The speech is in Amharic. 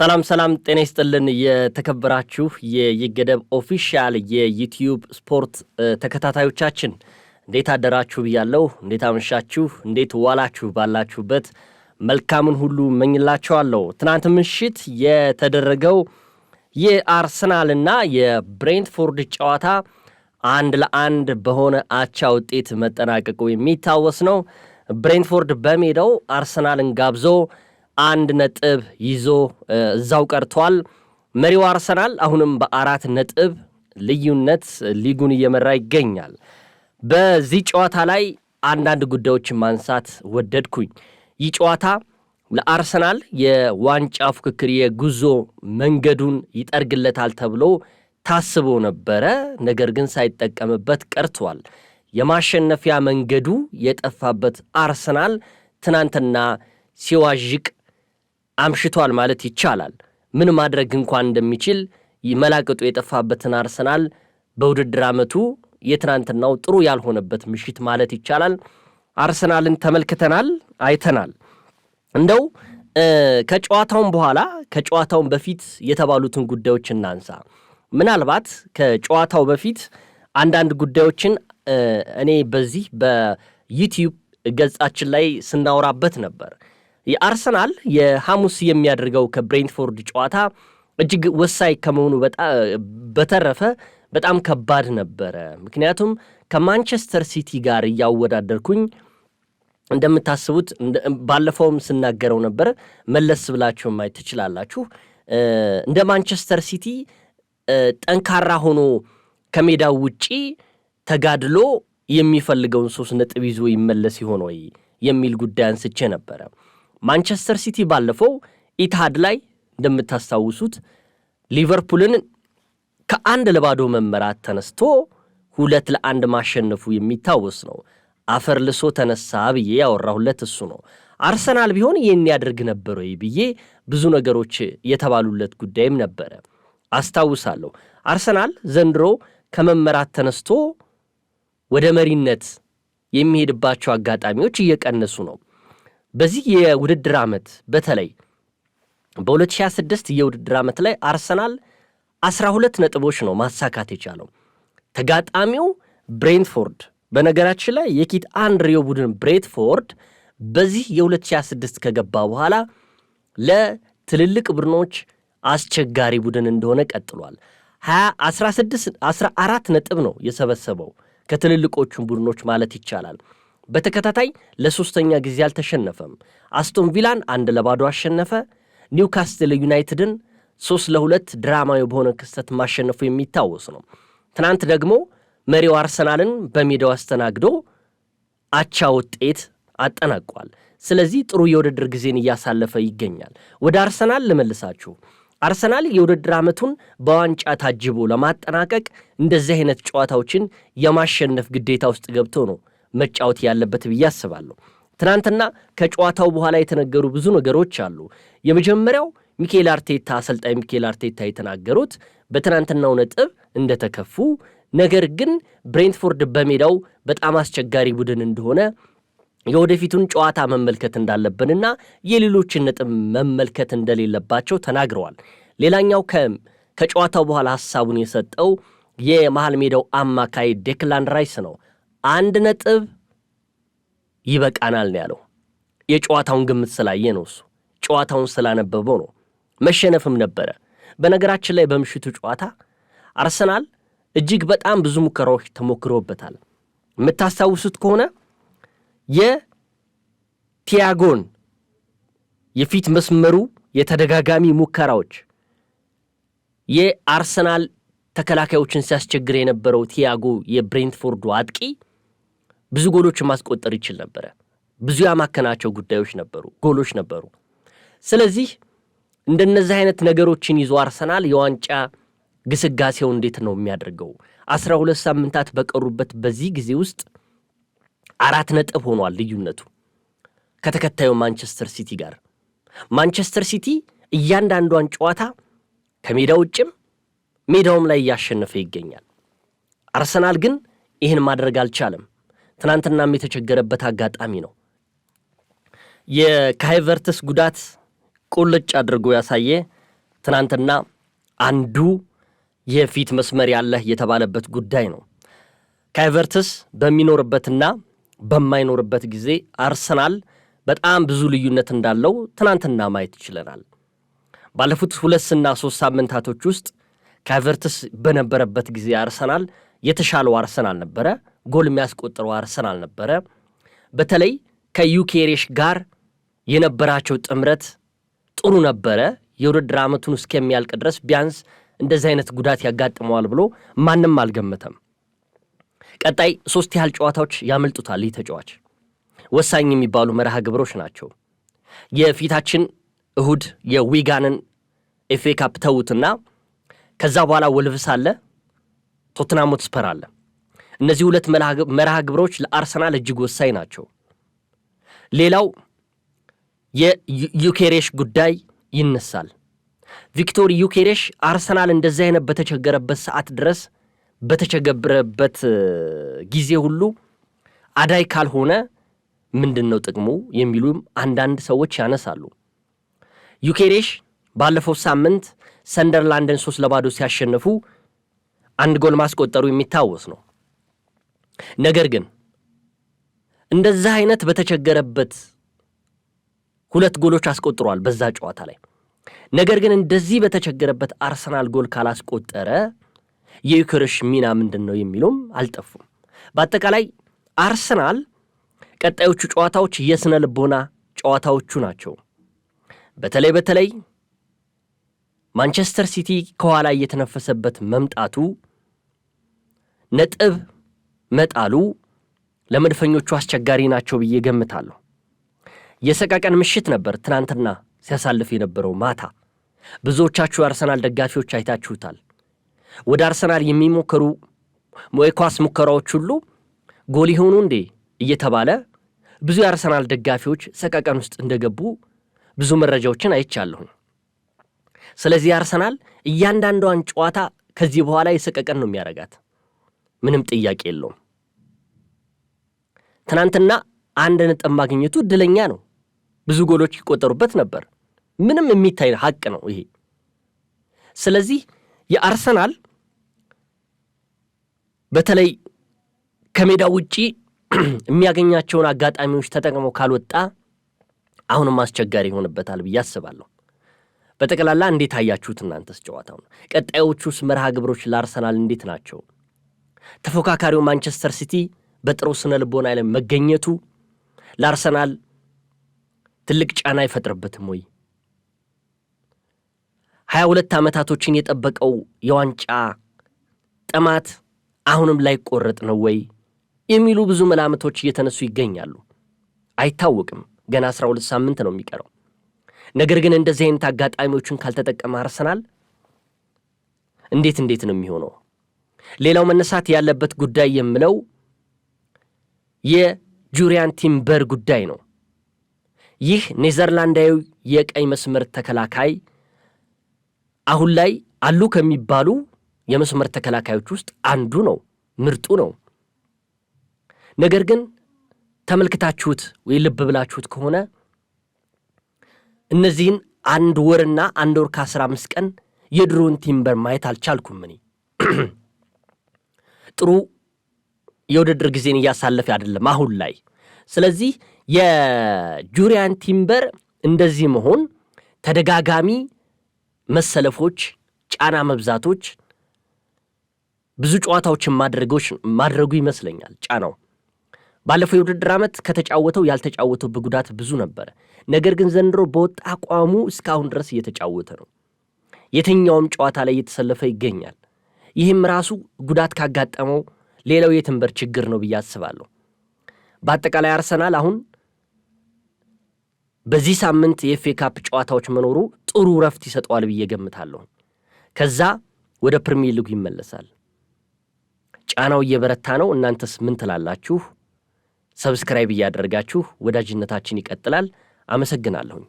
ሰላም ጤና ይስጥልን የተከበራችሁ የይገደብ ኦፊሻል የዩቲዩብ ስፖርት ተከታታዮቻችን እንዴት አደራችሁ ብያለሁ። እንዴት አመሻችሁ፣ እንዴት ዋላችሁ ባላችሁበት መልካምን ሁሉ መኝላችኋለሁ። ትናንት ምሽት የተደረገው የአርሰናልና የብሬንትፎርድ ጨዋታ 1-1 በሆነ አቻ ውጤት መጠናቀቁ የሚታወስ ነው። ብሬንትፎርድ በሜዳው አርሰናልን ጋብዞ 1 ነጥብ ይዞ እዛው ቀርቷል። መሪው አርሰናል አሁንም በ4 ነጥብ ልዩነት ሊጉን እየመራ ይገኛል። በዚህ ጨዋታ ላይ አንዳንድ ጉዳዮችን ማንሳት ወደድኩኝ። ይህ ጨዋታ ለአርሰናል የዋንጫ ፉክክር የጉዞ መንገዱን ይጠርግለታል ተብሎ ታስቦ ነበረ። ነገር ግን ሳይጠቀምበት ቀርቷል። የማሸነፊያ መንገዱ የጠፋበት አርሰናል ትናንትና ሲዋዥቅ አምሽቷል ማለት ይቻላል። ምን ማድረግ እንኳን እንደሚችል መላቀጡ የጠፋበትን አርሰናል በውድድር ዓመቱ የትናንትናው ጥሩ ያልሆነበት ምሽት ማለት ይቻላል አርሰናልን ተመልክተናል፣ አይተናል። እንደው ከጨዋታውን በኋላ ከጨዋታውን በፊት የተባሉትን ጉዳዮች እናንሳ። ምናልባት ከጨዋታው በፊት አንዳንድ ጉዳዮችን እኔ በዚህ በዩቲዩብ ገጻችን ላይ ስናወራበት ነበር። የአርሰናል የሐሙስ የሚያደርገው ከብሬንትፎርድ ጨዋታ እጅግ ወሳኝ ከመሆኑ በተረፈ በጣም ከባድ ነበረ። ምክንያቱም ከማንቸስተር ሲቲ ጋር እያወዳደርኩኝ እንደምታስቡት ባለፈውም ስናገረው ነበር፣ መለስ ብላችሁ ማየት ትችላላችሁ። እንደ ማንቸስተር ሲቲ ጠንካራ ሆኖ ከሜዳው ውጪ ተጋድሎ የሚፈልገውን 3 ነጥብ ይዞ ይመለስ ይሆን ወይ የሚል ጉዳይ አንስቼ ነበረ። ማንቸስተር ሲቲ ባለፈው ኢትሃድ ላይ እንደምታስታውሱት ሊቨርፑልን ከ1-0 መመራት ተነስቶ 2-1 ማሸነፉ የሚታወስ ነው። አፈር ልሶ ተነሳ ብዬ ያወራሁለት እሱ ነው። አርሰናል ቢሆን ይህን ያደርግ ነበር ወይ ብዬ ብዙ ነገሮች የተባሉለት ጉዳይም ነበረ አስታውሳለሁ። አርሰናል ዘንድሮ ከመመራት ተነስቶ ወደ መሪነት የሚሄድባቸው አጋጣሚዎች እየቀነሱ ነው። በዚህ የውድድር ዓመት በተለይ በ2026 የውድድር ዓመት ላይ አርሰናል 12 ነጥቦች ነው ማሳካት የቻለው። ተጋጣሚው ብሬንትፎርድ፣ በነገራችን ላይ የኪት አንድሬው ቡድን ብሬንትፎርድ በዚህ የ2026 ከገባ በኋላ ለትልልቅ ቡድኖች አስቸጋሪ ቡድን እንደሆነ ቀጥሏል። 14 ነጥብ ነው የሰበሰበው ከትልልቆቹን ቡድኖች ማለት ይቻላል። በተከታታይ ለ3ኛ ጊዜ አልተሸነፈም። አስቶን ቪላን 1-0 አሸነፈ። ኒውካስትል ዩናይትድን 3-2 ድራማዊ በሆነ ክስተት ማሸነፉ የሚታወስ ነው። ትናንት ደግሞ መሪው አርሰናልን በሜዳው አስተናግዶ አቻ ውጤት አጠናቋል። ስለዚህ ጥሩ የውድድር ጊዜን እያሳለፈ ይገኛል። ወደ አርሰናል ልመልሳችሁ። አርሰናል የውድድር ዓመቱን በዋንጫ ታጅቦ ለማጠናቀቅ እንደዚህ አይነት ጨዋታዎችን የማሸነፍ ግዴታ ውስጥ ገብቶ ነው መጫወት ያለበት ብዬ አስባለሁ። ትናንትና ከጨዋታው በኋላ የተነገሩ ብዙ ነገሮች አሉ። የመጀመሪያው አሰልጣኝ ሚኬል አርቴታ የተናገሩት በትናንትናው ነጥብ እንደተከፉ፣ ነገር ግን ብሬንትፎርድ በሜዳው በጣም አስቸጋሪ ቡድን እንደሆነ የወደፊቱን ጨዋታ መመልከት እንዳለብንና የሌሎችን ነጥብ መመልከት እንደሌለባቸው ተናግረዋል። ሌላኛው ከጨዋታው በኋላ ሐሳቡን የሰጠው የመሃል ሜዳው አማካይ ዴክላን ራይስ ነው። 1 ነጥብ ይበቃናል ነው ያለው። የጨዋታውን ግምት ስላየ ነው፣ እሱ ጨዋታውን ስላነበበው ነው። መሸነፍም ነበረ። በነገራችን ላይ በምሽቱ ጨዋታ አርሰናል እጅግ በጣም ብዙ ሙከራዎች ተሞክሮበታል። የምታስታውሱት ከሆነ የቲያጎን የፊት መስመሩ የተደጋጋሚ ሙከራዎች የአርሰናል ተከላካዮችን ሲያስቸግር የነበረው ቲያጎ የብሬንትፎርዱ አጥቂ ብዙ ጎሎችን ማስቆጠር ይችል ነበረ። ብዙ ያማከናቸው ጎሎች ነበሩ። ስለዚህ እንደነዚህ አይነት ነገሮችን ይዞ አርሰናል የዋንጫ ግስጋሴው እንዴት ነው የሚያደርገው? 12 ሳምንታት በቀሩበት በዚህ ጊዜ ውስጥ 4 ነጥብ ሆኗል ልዩነቱ ከተከታዩ ማንቸስተር ሲቲ ጋር። ማንቸስተር ሲቲ እያንዳንዷን ጨዋታ ከሜዳ ውጭም ሜዳውም ላይ እያሸነፈ ይገኛል። አርሰናል ግን ይህን ማድረግ አልቻለም። ትናንትናም የተቸገረበት አጋጣሚ ነው። የካይ ሃቨርትዝ ጉዳት ቁልጭ አድርጎ ያሳየ ትናንትና አንዱ የፊት መስመር ያለህ የተባለበት ጉዳይ ነው። ካይቨርትስ በሚኖርበትና በማይኖርበት ጊዜ አርሰናል በጣም ብዙ ልዩነት እንዳለው ትናንትና ማየት ይችላል። ባለፉት 2 እና 3 ሳምንታቶች ውስጥ ካይቨርትስ በነበረበት ጊዜ አርሰናል የተሻለው አርሰናል ነበረ። ጎል የሚያስቆጥረው አርሰናል ነበረ። በተለይ ከዩኬሬሽ ጋር የነበራቸው ጥምረት ጥሩ ነበረ። የውድድር ዓመቱን እስከሚያልቅ ድረስ ቢያንስ እንደዚህ አይነት ጉዳት ያጋጥመዋል ብሎ ማንም አልገመተም። ቀጣይ 3 ያህል ጨዋታዎች ያመልጡታል። ይህ ተጫዋች ወሳኝ የሚባሉ መርሃ ግብሮች ናቸው። የፊታችን እሁድ የዊጋንን ኤፍኤ ካፕ ተውትና ከዛ በኋላ ወልቭስ አለ፣ ቶትናም ሆትስፐር አለ። እነዚህ 2 መርሃ ግብሮች ለአርሰናል እጅግ ወሳኝ ናቸው። ሌላው የዩኬሬሽ ጉዳይ ይነሳል። ቪክቶር ዩኬሬሽ አርሰናል እንደዚህ አይነት በተቸገረበት ሰዓት ድረስ በተቸገረበት ጊዜ ሁሉ አዳይ ካልሆነ ምንድነው ጥቅሙ የሚሉም አንዳንድ ሰዎች ያነሳሉ። ዩኬሬሽ ባለፈው ሳምንት ሰንደርላንድን 3-0 ሲያሸንፉ 1 ጎል ማስቆጠሩ የሚታወስ ነው። ነገር ግን እንደዚህ አይነት በተቸገረበት 2 ጎሎች አስቆጥሯል በዛ ጨዋታ ላይ። ነገር ግን እንደዚህ በተቸገረበት አርሰናል ጎል ካላስቆጠረ የዩኬሬሽ ሚና ምንድነው የሚሉም አልጠፉም። በአጠቃላይ አርሰናል ቀጣዮቹ ጨዋታዎች የስነ ልቦና ጨዋታዎቹ ናቸው። በተለይ ማንቸስተር ሲቲ ከኋላ እየተነፈሰበት መምጣቱ፣ ነጥብ መጣሉ ለመድፈኞቹ አስቸጋሪ ናቸው ብዬ ገምታለሁ። የሰቀቀን ምሽት ነበር ትናንትና ሲያሳልፍ የነበረው ማታ። ብዙዎቻችሁ አርሰናል ደጋፊዎች አይታችሁታል። ወደ አርሰናል የሚሞከሩ ኳስ ሙከራዎች ሁሉ ጎል ይሆኑ እንዴ እየተባለ ብዙ የአርሰናል ደጋፊዎች ሰቀቀን ውስጥ እንደገቡ ብዙ መረጃዎችን አይቻለሁ። ስለዚህ አርሰናል እያንዳንዷን ጨዋታ ከዚህ በኋላ የሰቀቀን ነው የሚያረጋት፣ ምንም ጥያቄ የለውም። ትናንትና 1 ነጥብ ማግኘቱ እድለኛ ነው። ብዙ ጎሎች ይቆጠሩበት ነበር። ምንም የሚታይ ሀቅ ነው ይሄ። ስለዚህ የአርሰናል በተለይ ከሜዳ ውጪ የሚያገኛቸውን አጋጣሚዎች ተጠቅሞ ካልወጣ አሁንም አስቸጋሪ ይሆንበታል ብዬ አስባለሁ። በጠቅላላ እንዴት አያችሁት እናንተስ ጨዋታውን? ቀጣዮቹስ መርሃ ግብሮች ለአርሰናል እንዴት ናቸው? ተፎካካሪው ማንቸስተር ሲቲ በጥሩ ስነ ልቦና ላይ መገኘቱ ለአርሰናል ትልቅ ጫና አይፈጥርበትም ወይ? 22 ዓመታቶችን የጠበቀው የዋንጫ ጥማት አሁንም ላይ ቆረጥ ነው ወይ የሚሉ ብዙ መላምቶች እየተነሱ ይገኛሉ። አይታወቅም። ገና 12 ሳምንት ነው የሚቀረው። ነገር ግን እንደዚህ አይነት አጋጣሚዎችን ካልተጠቀመ አርሰናል እንዴት ነው የሚሆነው? ሌላው መነሳት ያለበት ጉዳይ የምለው የጁሪያን ቲምበር ጉዳይ ነው። ይህ ኔዘርላንዳዊ የቀኝ መስመር ተከላካይ አሁን ላይ አሉ ከሚባሉ የመስመር ተከላካዮች ውስጥ አንዱ ነው፣ ምርጡ ነው። ነገር ግን ተመልክታችሁት ወይ ልብ ብላችሁት ከሆነ እነዚህን 1 ወርና 1 ወር ከ15 ቀን የድሮን ቲምበር ማየት አልቻልኩም። እኔ ጥሩ የውድድር ጊዜን እያሳለፈ አይደለም አሁን ላይ። ስለዚህ የጁሪያን ቲምበር እንደዚህ መሆን፣ ተደጋጋሚ መሰለፎች፣ ጫና መብዛቶች፣ ብዙ ጨዋታዎችን ማድረጉ ይመስለኛል ጫናው። ባለፈው የውድድር ዓመት ከተጫወተው ያልተጫወተው በጉዳት ብዙ ነበር። ነገር ግን ዘንድሮ በወጣ አቋሙ እስካሁን ድረስ እየተጫወተ ነው። የትኛውም ጨዋታ ላይ እየተሰለፈ ይገኛል። ይህም ራሱ ጉዳት ካጋጠመው ሌላው የቲምበር ችግር ነው ብዬ አስባለሁ። በአጠቃላይ አርሰናል አሁን በዚህ ሳምንት የኤፍኤ ካፕ ጨዋታዎች መኖሩ ጥሩ ረፍት ይሰጠዋል ብዬ ገምታለሁ። ከዛ ወደ ፕሪሚየር ሊግ ይመለሳል። ጫናው እየበረታ ነው። እናንተስ ምን ትላላችሁ? ሰብስክራይብ እያደረጋችሁ ወዳጅነታችን ይቀጥላል። አመሰግናለሁኝ።